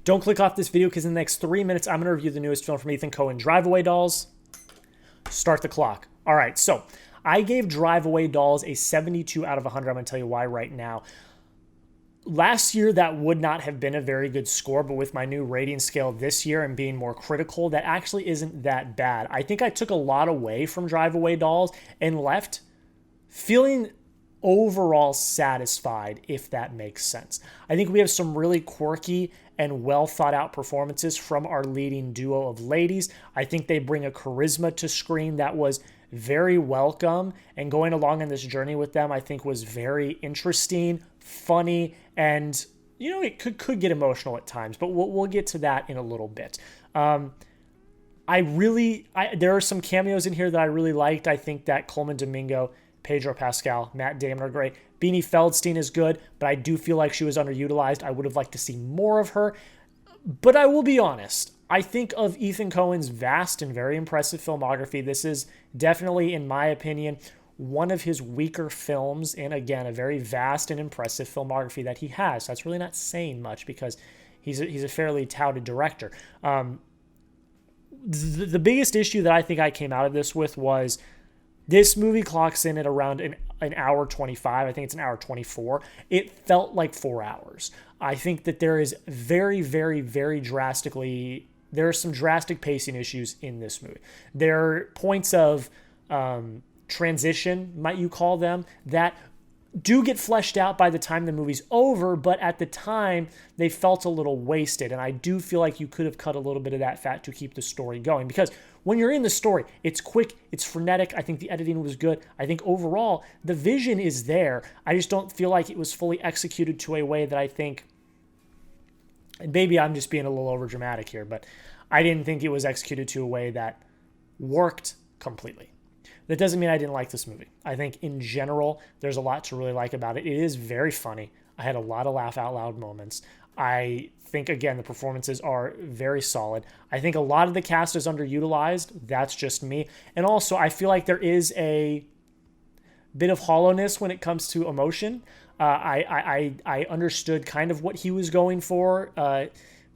Don't click off this video because in the next 3 minutes, I'm going to review the newest film from Ethan Coen, Drive Away Dolls. Start the clock. All right, so I gave Drive Away Dolls a 72 out of 100. I'm going to tell you why right now. Last year, that would not have been a very good score, but with my new rating scale this year and being more critical, that actually isn't that bad. I think I took a lot away from Drive Away Dolls and left feeling overall satisfied, if that makes sense. I think we have some really quirky and well thought out performances from our leading duo of ladies. I think they bring a charisma to screen that was very welcome, and going along on this journey with them I think was very interesting, funny, and it could get emotional at times, but we'll get to that in a little bit. There are some cameos in here that I really liked. I think that Colman Domingo, Pedro Pascal, Matt Damon are great. Beanie Feldstein is good, but I do feel like she was underutilized. I would have liked to see more of her. But I will be honest, I think of Ethan Coen's vast and very impressive filmography, this is definitely, in my opinion, one of his weaker films, and again, a very vast and impressive filmography that he has. That's really not saying much because he's a fairly touted director. The biggest issue that I think I came out of this with was this movie clocks in at around an hour 25. I think it's an hour 24. It felt like 4 hours. I think that there is there are some drastic pacing issues in this movie. There are points of transition, might you call them, that do get fleshed out by the time the movie's over, but at the time they felt a little wasted, and I do feel like you could have cut a little bit of that fat to keep the story going, because when you're in the story, it's quick, it's frenetic. I think the editing was good. I think overall the vision is there. I just don't feel like it was fully executed to a way that I think, and maybe I'm just being a little over dramatic here, but I didn't think it was executed to a way that worked completely. That doesn't mean I didn't like this movie. I think in general, there's a lot to really like about it. It is very funny. I had a lot of laugh out loud moments. I think, again, the performances are very solid. I think a lot of the cast is underutilized. That's just me. And also, I feel like there is a bit of hollowness when it comes to emotion. I understood kind of what he was going for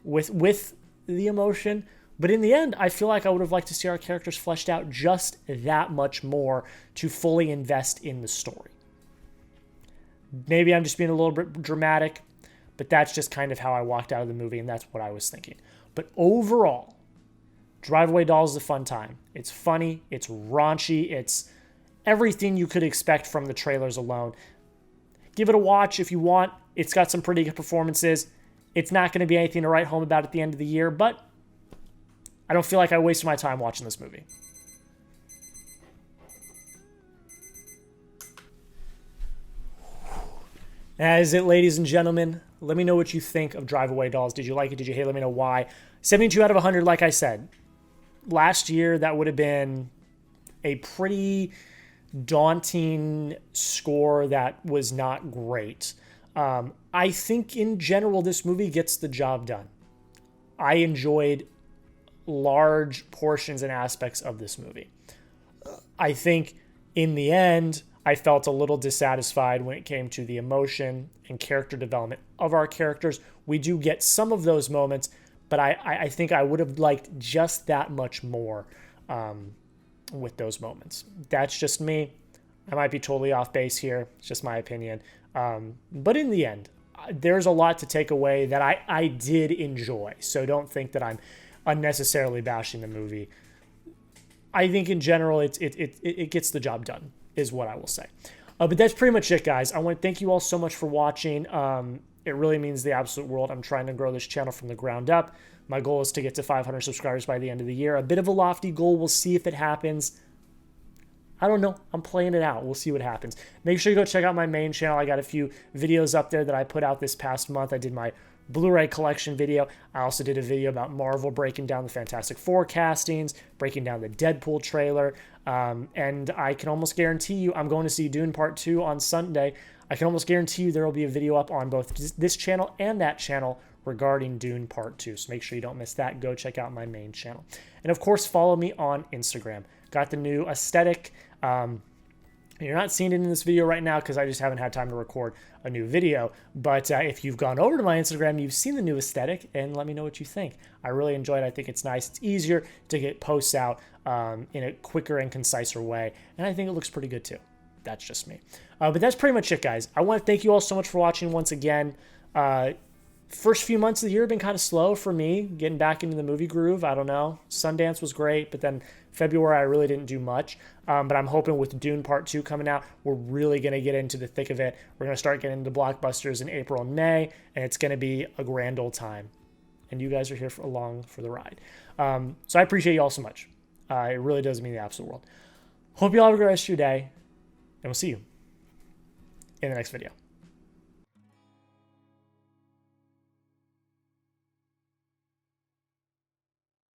with the emotion. But in the end, I feel like I would have liked to see our characters fleshed out just that much more to fully invest in the story. Maybe I'm just being a little bit dramatic, but that's just kind of how I walked out of the movie, and that's what I was thinking. But overall, Drive Away Dolls is a fun time. It's funny, it's raunchy, it's everything you could expect from the trailers alone. Give it a watch if you want. It's got some pretty good performances. It's not going to be anything to write home about at the end of the year, but I don't feel like I wasted my time watching this movie. That is it, ladies and gentlemen. Let me know what you think of Drive Away Dolls. Did you like it? Did you hate it? Let me know why. 72 out of 100, like I said. Last year, that would have been a pretty daunting score that was not great. I think, in general, this movie gets the job done. I enjoyed large portions and aspects of this movie. I think in the end, I felt a little dissatisfied when it came to the emotion and character development of our characters. We do get some of those moments, but I think I would have liked just that much more with those moments. That's just me. I might be totally off base here. It's just my opinion. But in the end, there's a lot to take away that I did enjoy. So don't think that I'm unnecessarily bashing the movie. I think in general it gets the job done, is what I will say. But that's pretty much it, guys. I want to thank you all so much for watching. It really means the absolute world. I'm trying to grow this channel from the ground up. My goal is to get to 500 subscribers by the end of the year. A bit of a lofty goal. We'll see if it happens. I don't know. I'm playing it out. We'll see what happens. Make sure you go check out my main channel. I got a few videos up there that I put out this past month. I did my Blu-ray collection video. I also did a video about Marvel, breaking down the Fantastic Four castings, breaking down the Deadpool trailer, and I can almost guarantee you I'm going to see Dune Part 2 on Sunday. I can almost guarantee you there will be a video up on both this channel and that channel regarding Dune Part 2, so make sure you don't miss that. Go check out my main channel. And of course, follow me on Instagram. Got the new aesthetic You're not seeing it in this video right now because I just haven't had time to record a new video. But if you've gone over to my Instagram, you've seen the new aesthetic, and let me know what you think. I really enjoy it. I think it's nice. It's easier to get posts out in a quicker and conciser way, and I think it looks pretty good too. That's just me. But that's pretty much it, guys. I want to thank you all so much for watching once again. First few months of the year have been kind of slow for me, getting back into the movie groove. I don't know. Sundance was great, but then February I really didn't do much. But I'm hoping with Dune Part 2 coming out, we're really going to get into the thick of it. We're going to start getting into blockbusters in April and May, and it's going to be a grand old time. And you guys are here along for the ride. So I appreciate you all so much. It really does mean the absolute world. Hope you all have a great rest of your day, and we'll see you in the next video.